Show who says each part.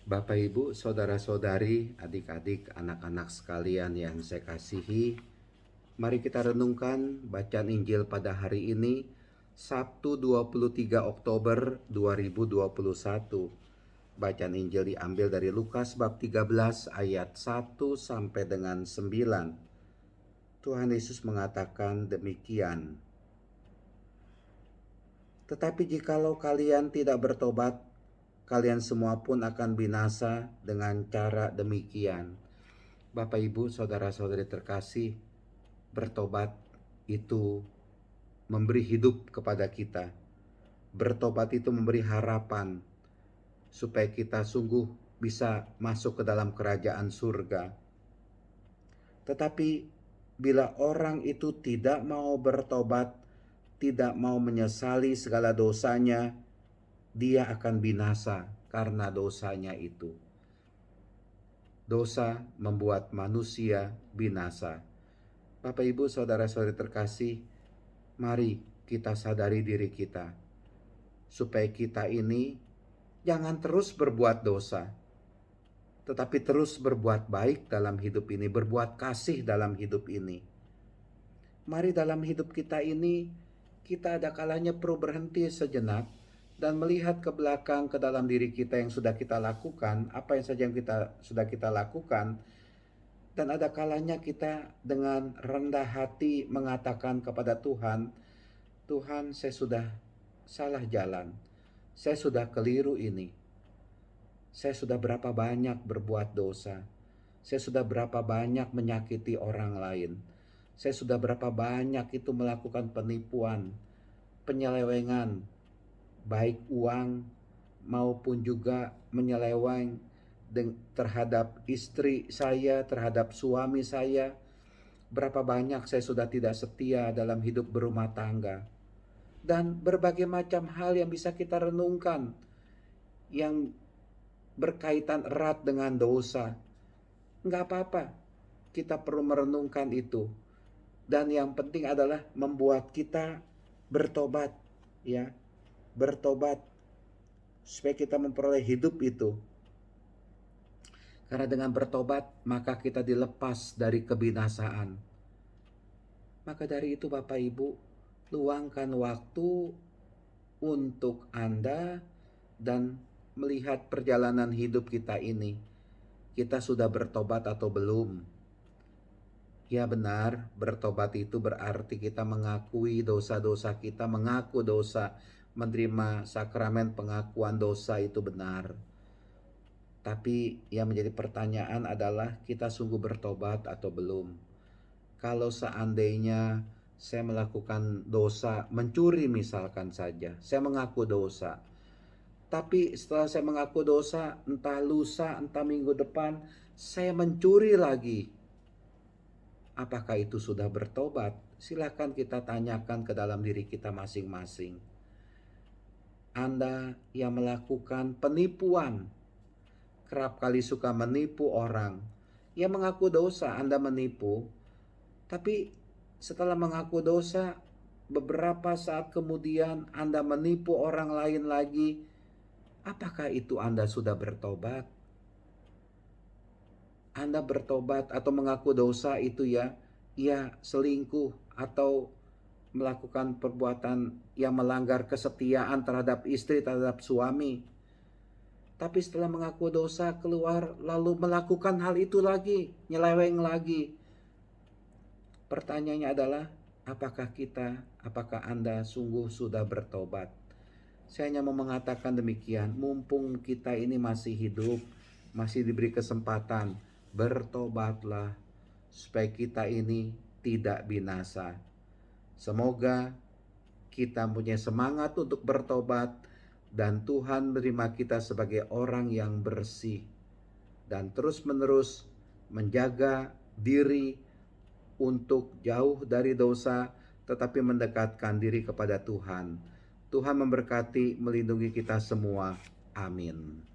Speaker 1: Bapak, Ibu, saudara-saudari, adik-adik, anak-anak sekalian yang saya kasihi, mari kita renungkan bacaan Injil pada hari ini, Sabtu 23 Oktober 2021. Bacaan Injil diambil dari Lukas bab 13 ayat 1 sampai dengan 9. Tuhan Yesus mengatakan demikian. Tetapi jikalau kalian tidak bertobat, kalian semua pun akan binasa dengan cara demikian. Bapak, Ibu, saudara-saudari terkasih, bertobat itu memberi hidup kepada kita. Bertobat itu memberi harapan supaya kita sungguh bisa masuk ke dalam kerajaan surga. Tetapi bila orang itu tidak mau bertobat, tidak mau menyesali segala dosanya, dia akan binasa karena dosanya itu. Dosa membuat manusia binasa. Bapak, Ibu, saudara-saudari terkasih, mari kita sadari diri kita supaya kita ini jangan terus berbuat dosa, tetapi terus berbuat baik dalam hidup ini, berbuat kasih dalam hidup ini. Mari dalam hidup kita ini, kita ada kalanya perlu berhenti sejenak dan melihat ke belakang ke dalam diri kita yang sudah kita lakukan, apa yang saja yang sudah kita lakukan. Dan ada kalanya kita dengan rendah hati mengatakan kepada Tuhan, Tuhan, saya sudah salah jalan, saya sudah keliru ini. Saya sudah berapa banyak berbuat dosa. Saya sudah berapa banyak menyakiti orang lain. Saya sudah berapa banyak itu melakukan penipuan, penyelewengan, baik uang maupun juga menyeleweng terhadap istri saya, terhadap suami saya. Berapa banyak saya sudah tidak setia dalam hidup berumah tangga. Dan berbagai macam hal yang bisa kita renungkan yang berkaitan erat dengan dosa. Enggak apa-apa, kita perlu merenungkan itu. Dan yang penting adalah membuat kita bertobat, ya, bertobat supaya kita memperoleh hidup itu. Karena dengan bertobat maka kita dilepas dari kebinasaan. Maka dari itu Bapak Ibu, luangkan waktu untuk Anda dan melihat perjalanan hidup kita ini. Kita sudah bertobat atau belum? Ya benar, bertobat itu berarti kita mengakui dosa-dosa kita, mengaku dosa, menerima sakramen pengakuan dosa, itu benar. Tapi yang menjadi pertanyaan adalah kita sungguh bertobat atau belum? Kalau seandainya saya melakukan dosa, mencuri misalkan saja, saya mengaku dosa. Tapi setelah saya mengaku dosa, entah lusa, entah minggu depan, saya mencuri lagi. Apakah itu sudah bertobat? Silakan kita tanyakan ke dalam diri kita masing-masing. Anda yang melakukan penipuan, kerap kali suka menipu orang, yang mengaku dosa Anda menipu, tapi setelah mengaku dosa, beberapa saat kemudian Anda menipu orang lain lagi. Apakah itu Anda sudah bertobat? Anda bertobat atau mengaku dosa itu ya selingkuh atau melakukan perbuatan yang melanggar kesetiaan terhadap istri, terhadap suami. Tapi setelah mengaku dosa keluar lalu melakukan hal itu lagi, nyeleweng lagi. Pertanyaannya adalah, apakah Anda sungguh sudah bertobat? Saya hanya mau mengatakan demikian, mumpung kita ini masih hidup, masih diberi kesempatan, bertobatlah supaya kita ini tidak binasa. Semoga kita punya semangat untuk bertobat dan Tuhan menerima kita sebagai orang yang bersih dan terus-menerus menjaga diri untuk jauh dari dosa tetapi mendekatkan diri kepada Tuhan. Tuhan memberkati, melindungi kita semua. Amin.